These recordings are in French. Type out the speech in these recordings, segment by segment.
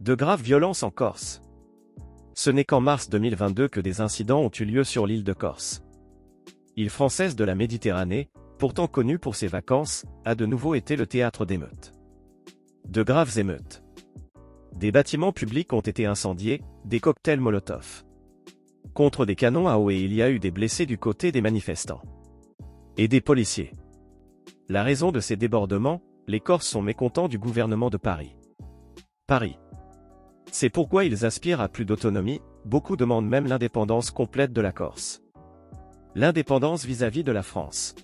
De graves violences en Corse. Ce n'est qu'en mars 2022 que des incidents ont eu lieu sur l'île de Corse. Île française de la Méditerranée, pourtant connue pour ses vacances, a de nouveau été le théâtre d'émeutes. De graves émeutes. Des bâtiments publics ont été incendiés, des cocktails Molotov. Contre des canons à eau et il y a eu des blessés du côté des manifestants. Et des policiers. La raison de ces débordements, les Corses sont mécontents du gouvernement de Paris. Paris. C'est pourquoi ils aspirent à plus d'autonomie, beaucoup demandent même l'indépendance complète de la Corse. L'indépendance vis-à-vis de la France.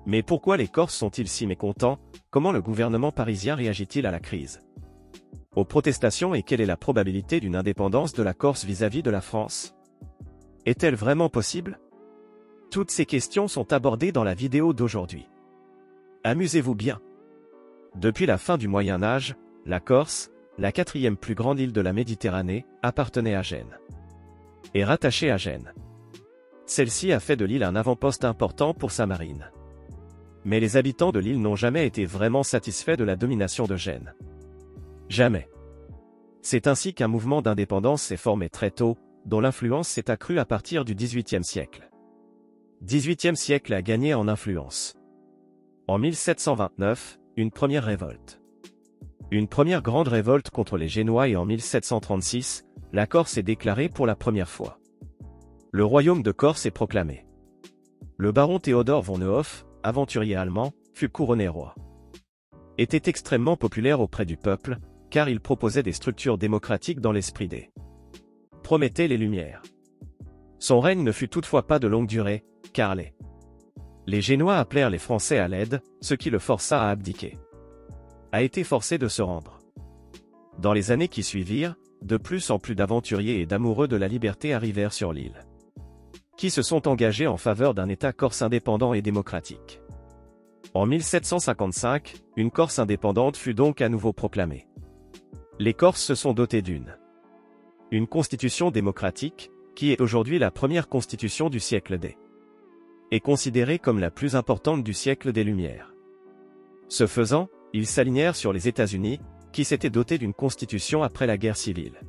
Mais pourquoi les Corses sont-ils si mécontents? Comment le gouvernement parisien réagit-il à la crise? Aux protestations et quelle est la probabilité d'une indépendance de la Corse vis-à-vis de la France? Est-elle vraiment possible? Toutes ces questions sont abordées dans la vidéo d'aujourd'hui. Amusez-vous bien. Depuis la fin du Moyen Âge, la Corse, la quatrième plus grande île de la Méditerranée, appartenait à Gênes. Et rattachée à Gênes. Celle-ci a fait de l'île un avant-poste important pour sa marine. Mais les habitants de l'île n'ont jamais été vraiment satisfaits de la domination de Gênes. Jamais. C'est ainsi qu'un mouvement d'indépendance s'est formé très tôt, dont l'influence s'est accrue à partir du XVIIIe siècle. XVIIIe siècle a gagné en influence. En 1729, une première révolte. Une première grande révolte contre les Génois et en 1736, la Corse est déclarée pour la première fois. Le royaume de Corse est proclamé. Le baron Théodore von Nehoff, aventurier allemand, fut couronné roi. Était extrêmement populaire auprès du peuple, car il proposait des structures démocratiques dans l'esprit des promettait les Lumières. Son règne ne fut toutefois pas de longue durée, car les Génois appelèrent les Français à l'aide, ce qui le força à abdiquer. A été forcé de se rendre. Dans les années qui suivirent, de plus en plus d'aventuriers et d'amoureux de la liberté arrivèrent sur l'île, qui se sont engagés en faveur d'un État corse indépendant et démocratique. En 1755, une Corse indépendante fut donc à nouveau proclamée. Les Corses se sont dotés d'une constitution démocratique, qui est aujourd'hui la première constitution du siècle des est considérée comme la plus importante du siècle des Lumières. Ce faisant, ils s'alignèrent sur les États-Unis, qui s'étaient dotés d'une constitution après la guerre civile.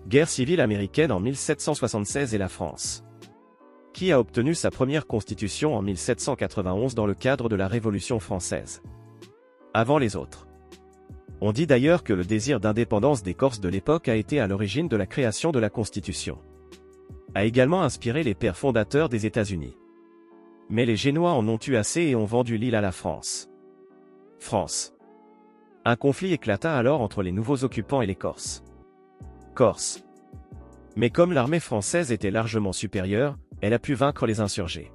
Guerre civile américaine en 1776 et la France, qui a obtenu sa première constitution en 1791 dans le cadre de la Révolution française. Avant les autres. On dit d'ailleurs que le désir d'indépendance des Corses de l'époque a été à l'origine de la création de la Constitution. A également inspiré les pères fondateurs des États-Unis. Mais les Génois en ont eu assez et ont vendu l'île à la France. Un conflit éclata alors entre les nouveaux occupants et les Corses. Mais comme l'armée française était largement supérieure, elle a pu vaincre les insurgés.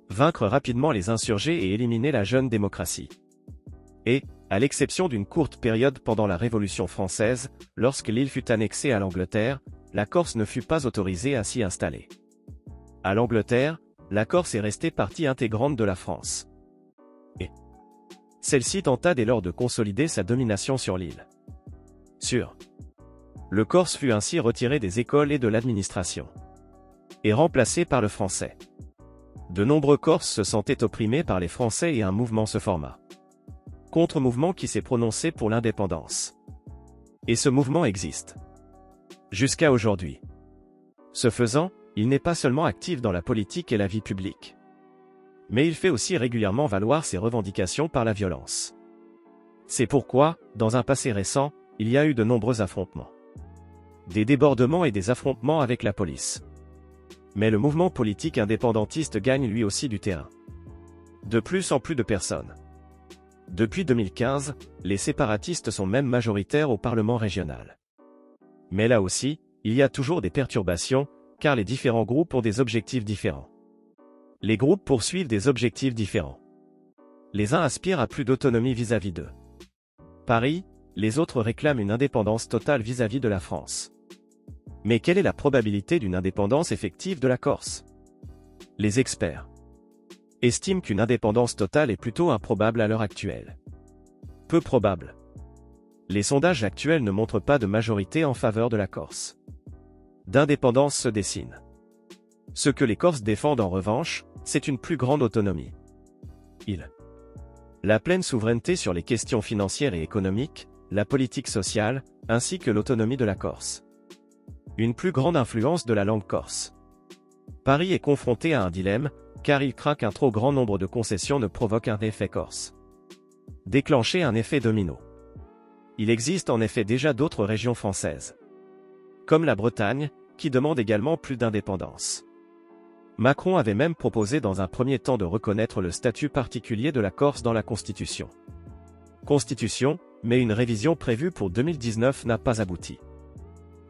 Vaincre rapidement les insurgés et éliminer la jeune démocratie. Et, à l'exception d'une courte période pendant la Révolution française, lorsque l'île fut annexée à l'Angleterre, la Corse ne fut pas autorisée à s'y installer. À l'Angleterre, la Corse est restée partie intégrante de la France. Et celle-ci tenta dès lors de consolider sa domination sur l'île. Le Corse fut ainsi retiré des écoles et de l'administration. Et remplacé par le français. De nombreux Corses se sentaient opprimés par les Français et un mouvement se forma. Contre-mouvement qui s'est prononcé pour l'indépendance. Et ce mouvement existe. Jusqu'à aujourd'hui. Ce faisant, il n'est pas seulement actif dans la politique et la vie publique. Mais il fait aussi régulièrement valoir ses revendications par la violence. C'est pourquoi, dans un passé récent, il y a eu de nombreux affrontements. Des débordements et des affrontements avec la police. Mais le mouvement politique indépendantiste gagne lui aussi du terrain. De plus en plus de personnes. Depuis 2015, les séparatistes sont même majoritaires au Parlement régional. Mais là aussi, il y a toujours des perturbations, car les différents groupes ont des objectifs différents. Les groupes poursuivent des objectifs différents. Les uns aspirent à plus d'autonomie vis-à-vis de Paris, les autres réclament une indépendance totale vis-à-vis de la France. Mais quelle est la probabilité d'une indépendance effective de la Corse? Les experts estiment qu'une indépendance totale est plutôt improbable à l'heure actuelle. Peu probable. Les sondages actuels ne montrent pas de majorité en faveur de la Corse. D'indépendance se dessine. Ce que les Corses défendent en revanche, c'est une plus grande autonomie. La pleine souveraineté sur les questions financières et économiques, la politique sociale, ainsi que l'autonomie de la Corse. Une plus grande influence de la langue corse. Paris est confronté à un dilemme, car il craint qu'un trop grand nombre de concessions ne provoque un effet corse. Déclencher un effet domino. Il existe en effet déjà d'autres régions françaises, comme la Bretagne, qui demandent également plus d'indépendance. Macron avait même proposé dans un premier temps de reconnaître le statut particulier de la Corse dans la Constitution. Mais une révision prévue pour 2019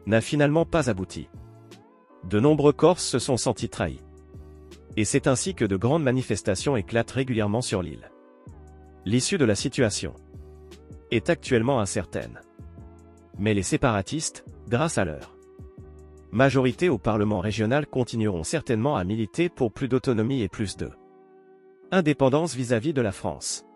n'a finalement pas abouti. De nombreux Corses se sont sentis trahis. Et c'est ainsi que de grandes manifestations éclatent régulièrement sur l'île. L'issue de la situation est actuellement incertaine. Mais les séparatistes, grâce à leur majorité au Parlement régional, continueront certainement à militer pour plus d'autonomie et plus de indépendance vis-à-vis de la France.